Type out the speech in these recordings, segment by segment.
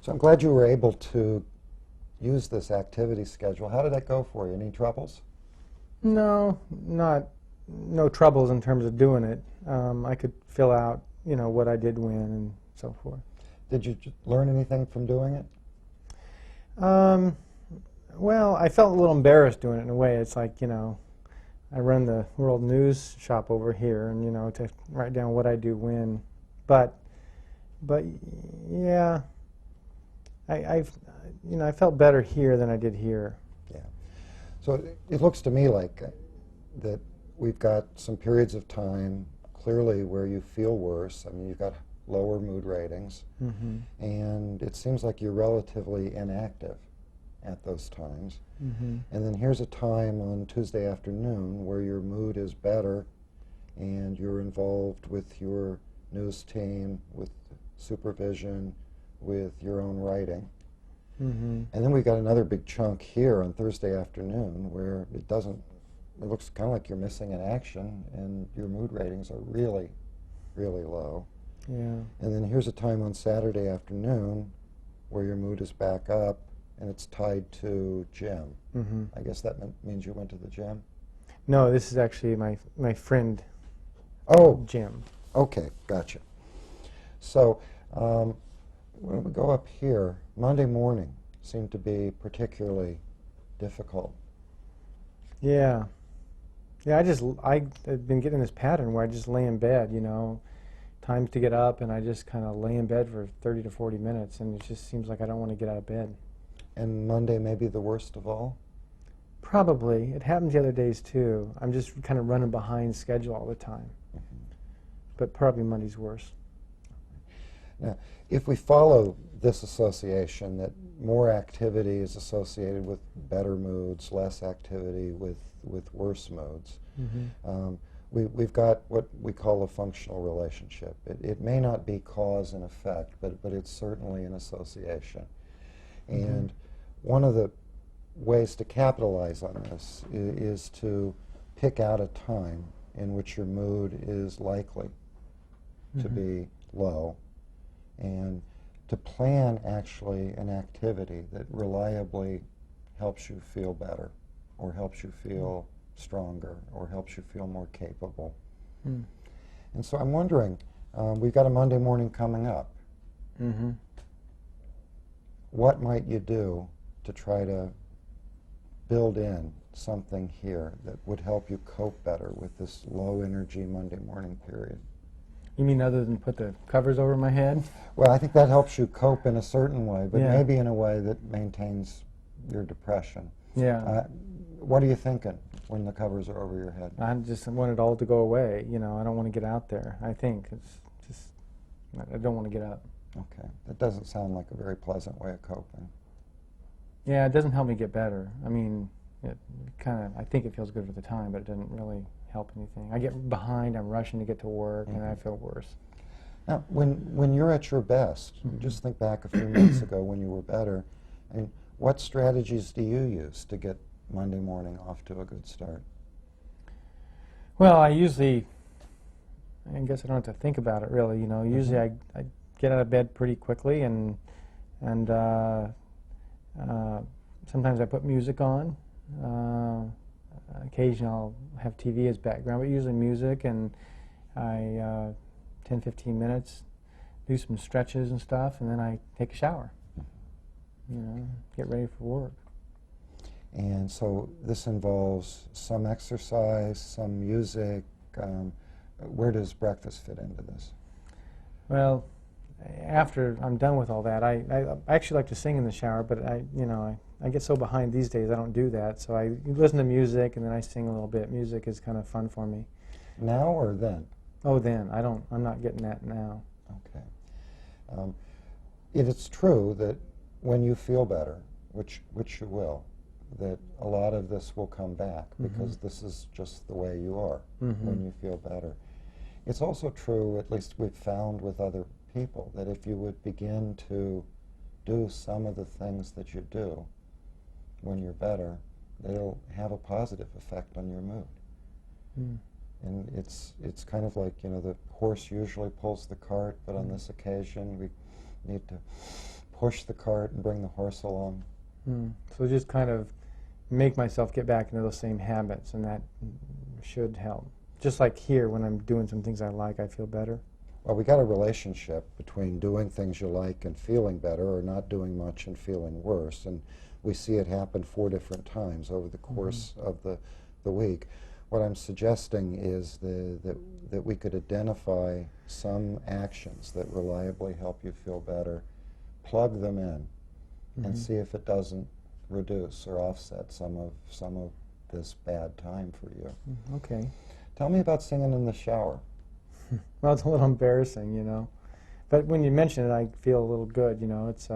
So I'm glad you were able to use this activity schedule. How did that go for you? Any troubles? No, no troubles in terms of doing it. I could fill out, what I did when and so forth. Did you learn anything from doing it? Well, I felt a little embarrassed doing it in a way. It's like, I run the World News shop over here, and to write down what I do when. But yeah, I felt better here than I did here. Yeah. So it looks to me like that we've got some periods of time clearly where you feel worse. I mean, you've got lower mood ratings, and it seems like you're relatively inactive at those times. And then here's a time on Tuesday afternoon where your mood is better and you're involved with your news team, with supervision, with your own writing. And then we've got another big chunk here on Thursday afternoon where it looks kind of like you're missing in action and your mood ratings are really, really low. Yeah. And then here's a time on Saturday afternoon where your mood is back up and it's tied to gym. I guess that means you went to the gym? No, this is actually my friend Jim. Okay, gotcha. So when we go up here, Monday morning seemed to be particularly difficult. Yeah. Yeah, I've been getting this pattern where I just lay in bed, times to get up, and I just kind of lay in bed for 30 to 40 minutes, and it just seems like I don't want to get out of bed. And Monday may be the worst of all? Probably. It happens the other days, too. I'm just kind of running behind schedule all the time. But probably Monday's worse. Now, if we follow this association, that more activity is associated with better moods, less activity with worse moods, we've got what we call a functional relationship. It may not be cause and effect, but it's certainly an association. And one of the ways to capitalize on this is to pick out a time in which your mood is likely to be low, and to plan actually an activity that reliably helps you feel better, or helps you feel stronger, or helps you feel more capable. And so I'm wondering, we've got a Monday morning coming up. What might you do to try to build in something here that would help you cope better with this low energy Monday morning period? You mean other than put the covers over my head? Well, I think that helps you cope in a certain way, but Yeah. maybe in a way that maintains your depression. Yeah. What are you thinking when the covers are over your head? I just want it all to go away. I don't want to get out there. I think it's just, I don't want to get up. Okay. That doesn't sound like a very pleasant way of coping. Yeah, it doesn't help me get better. I mean, I think it feels good at the time, but it doesn't really help anything. I get behind, I'm rushing to get to work, and I feel worse. Now, when you're at your best, just think back a few minutes ago when you were better, and what strategies do you use to get Monday morning off to a good start? Well, I guess I don't have to think about it really. Usually I get out of bed pretty quickly, and sometimes I put music on. Occasionally I'll have TV as background, but usually music, and I 10-15 minutes, do some stretches and stuff, and then I take a shower. Get ready for work. And so this involves some exercise, some music. Where does breakfast fit into this? Well, after I'm done with all that, I actually like to sing in the shower, but I get so behind these days I don't do that. So I listen to music and then I sing a little bit. Music is kind of fun for me. Now or then? Oh, then. I'm not getting that now. Okay. It is true that when you feel better, which you will, that a lot of this will come back because this is just the way you are when you feel better. It's also true, at least we've found with other people, that if you would begin to do some of the things that you do when you're better, they'll have a positive effect on your mood. And it's kind of like, the horse usually pulls the cart, but on this occasion we need to push the cart and bring the horse along. So just kind of make myself get back into those same habits, and that should help. Just like here, when I'm doing some things I like, I feel better. Well, we got a relationship between doing things you like and feeling better, or not doing much and feeling worse, and we see it happen 4 different times over the course of the week. What I'm suggesting is that we could identify some actions that reliably help you feel better, plug them in, and see if it doesn't reduce or offset some of this bad time for you. Okay. Tell me about singing in the shower. Well, it's a little embarrassing, you know. But when you mention it, I feel a little good, you know. It's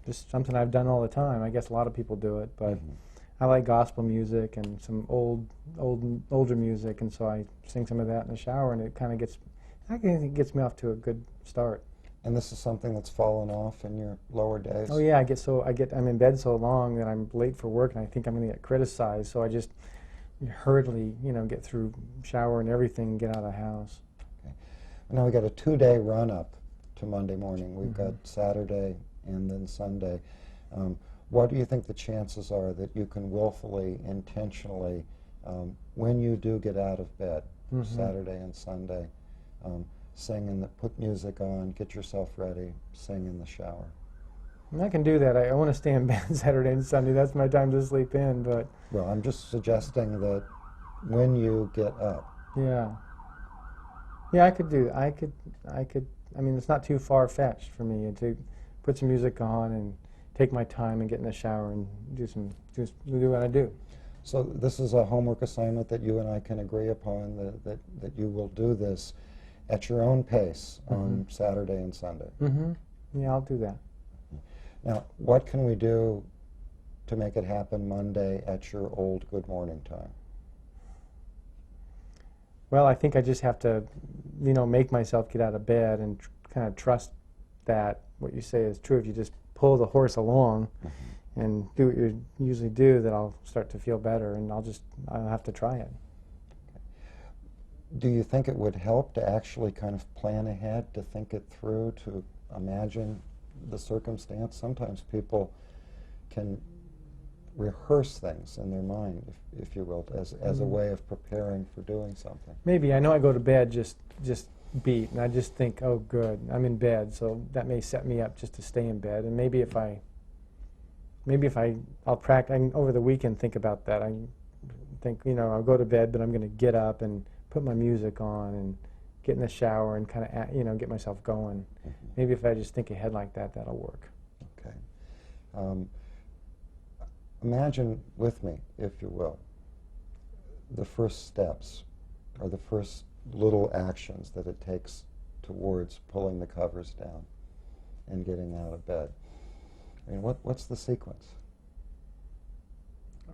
just something I've done all the time. I guess a lot of people do it, but I like gospel music and some older music, and so I sing some of that in the shower, and it kind of gets me off to a good start. And this is something that's fallen off in your lower days? Oh yeah, I'm in bed so long that I'm late for work, and I think I'm going to get criticized, so I just hurriedly, you know, get through shower and everything and get out of the house. Okay. Now we got a 2-day run-up to Monday morning. We've got Saturday and then Sunday. What do you think the chances are that you can willfully, intentionally, when you do get out of bed, Saturday and Sunday, sing and put music on, get yourself ready, sing in the shower? And I can do that. I want to stay in bed Saturday and Sunday. That's my time to sleep in, but... Well, I'm just suggesting that when you get up. Yeah. Yeah, I could do I could, I mean, it's not too far-fetched for me to put some music on and take my time and get in the shower and do what I do. So this is a homework assignment that you and I can agree upon, that you will do this at your own pace on Saturday and Sunday. Yeah, I'll do that. Now, what can we do to make it happen Monday at your old good morning time? Well, I think I just have to, you know, make myself get out of bed and kind of trust that what you say is true. If you just pull the horse along and do what you usually do, that I'll start to feel better, and I'll have to try it. Do you think it would help to actually kind of plan ahead, to think it through, to imagine the circumstance? Sometimes people can rehearse things in their mind, if you will, as a way of preparing for doing something. Maybe. I know I go to bed just beat, and I just think, oh, good, I'm in bed, so that may set me up just to stay in bed. And maybe if I'll practice, I can, over the weekend, think about that. I think, you know, I'll go to bed, but I'm going to get up and put my music on and get in the shower and kind of, you know, get myself going. Maybe if I just think ahead like that, that'll work. Okay. Imagine with me, if you will, the first steps, or the first little actions that it takes towards pulling the covers down and getting out of bed. I mean, what's the sequence?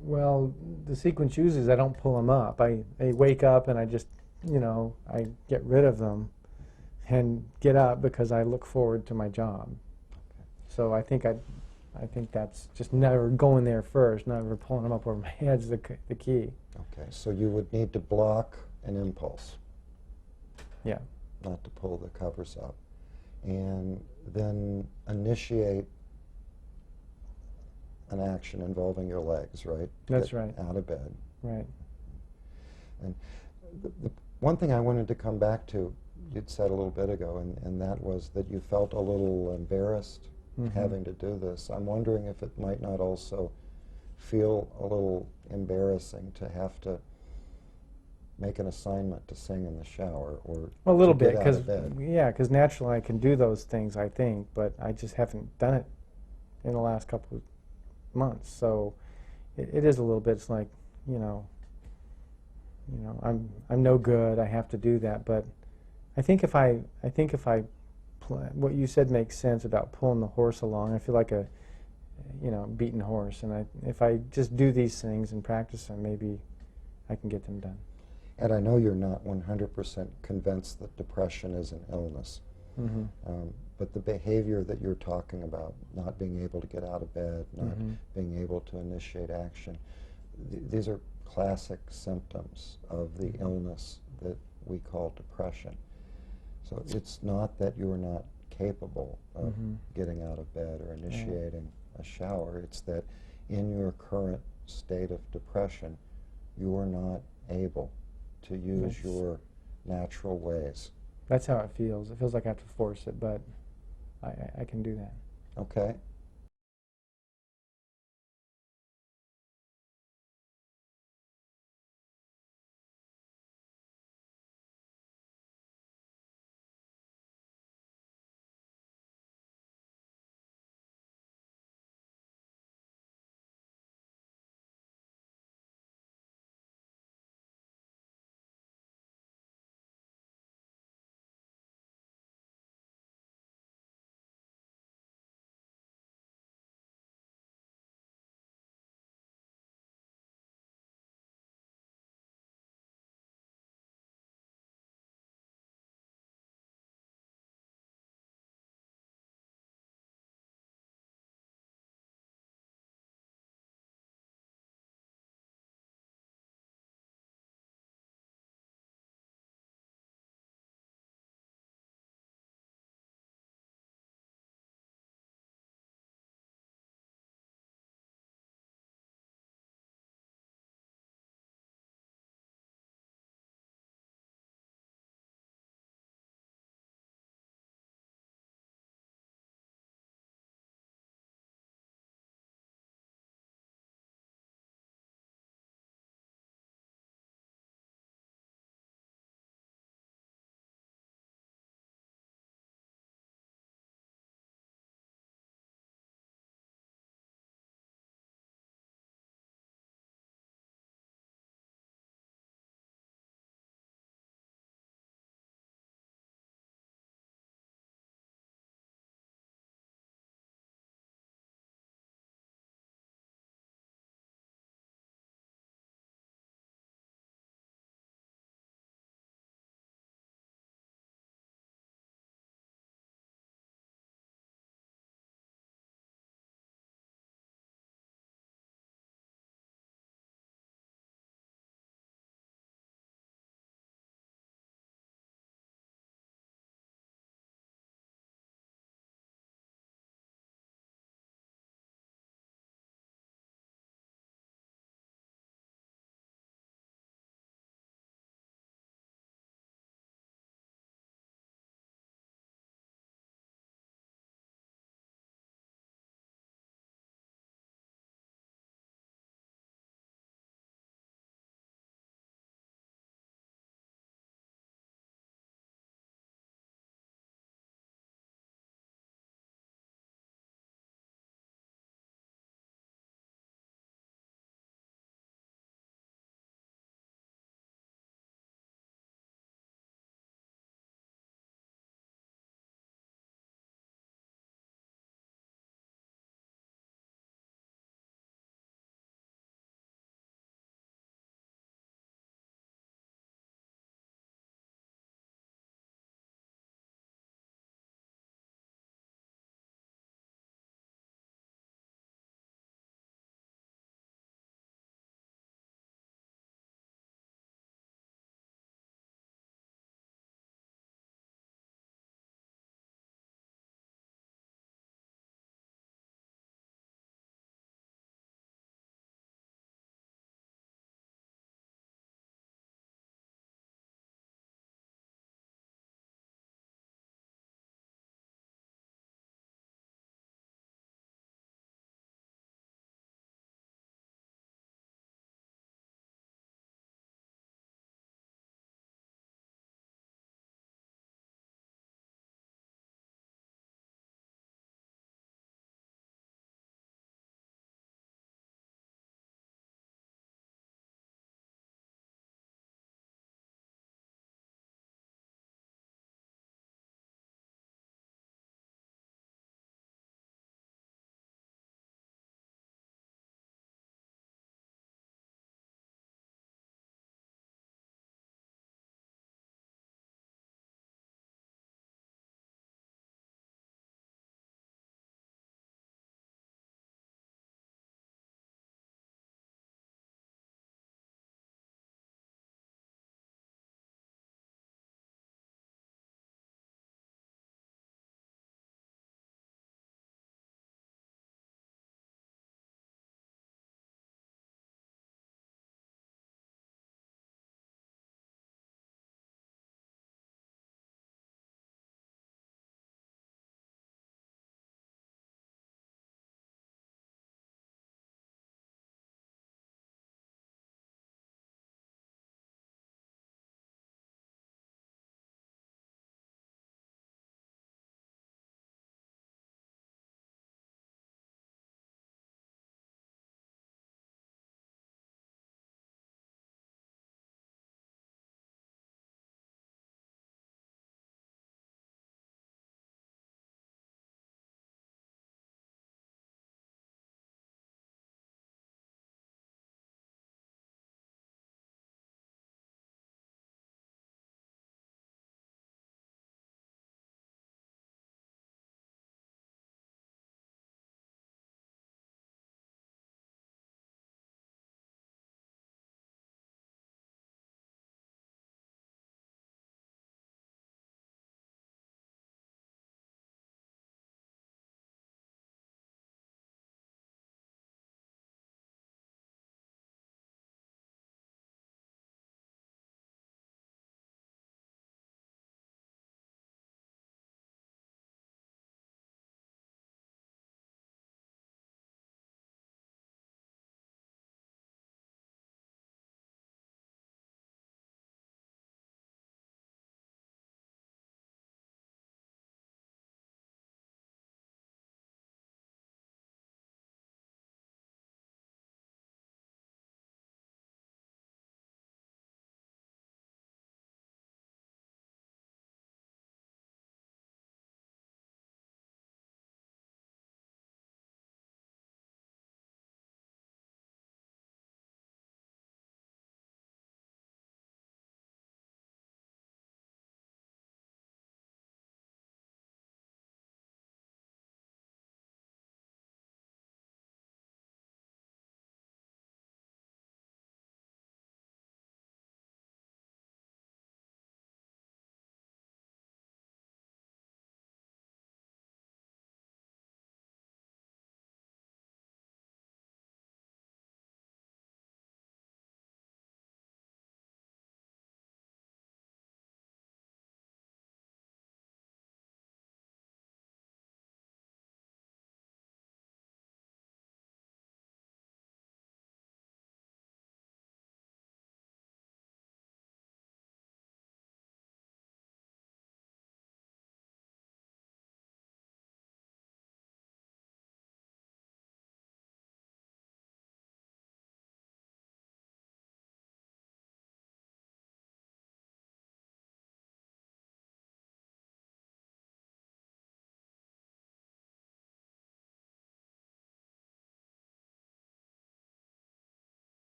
Well, the sequence usually is I don't pull them up. I wake up and I just, you know, I get rid of them and get up because I look forward to my job. Okay. So I think that's just never going there first, never pulling them up over my head's the key. Okay, so you would need to block an impulse. Yeah. Not to pull the covers up. And then initiate an action involving your legs, right? That's Get right. out of bed. Right. And the one thing I wanted to come back to, you'd said a little bit ago, and that was that you felt a little embarrassed having to do this. I'm wondering if it might not also feel a little embarrassing to have to make an assignment to sing in the shower, or a little to bit, get out of bed. because naturally I can do those things, I think, but I just haven't done it in the last couple of months. So it is a little bit. It's like, you know, I'm no good. I have to do that. But I think if I what you said makes sense about pulling the horse along. I feel like a, you know, beaten horse, and if I just do these things and practice them, maybe I can get them done. And I know you're not 100% convinced that depression is an illness, but the behavior that you're talking about, not being able to get out of bed, not being able to initiate action, these are classic symptoms of the illness that we call depression. So it's not that you're not capable of getting out of bed or initiating a shower. It's that in your current state of depression, you're not able to use your natural ways. That's how it feels. It feels like I have to force it, but I can do that. Okay?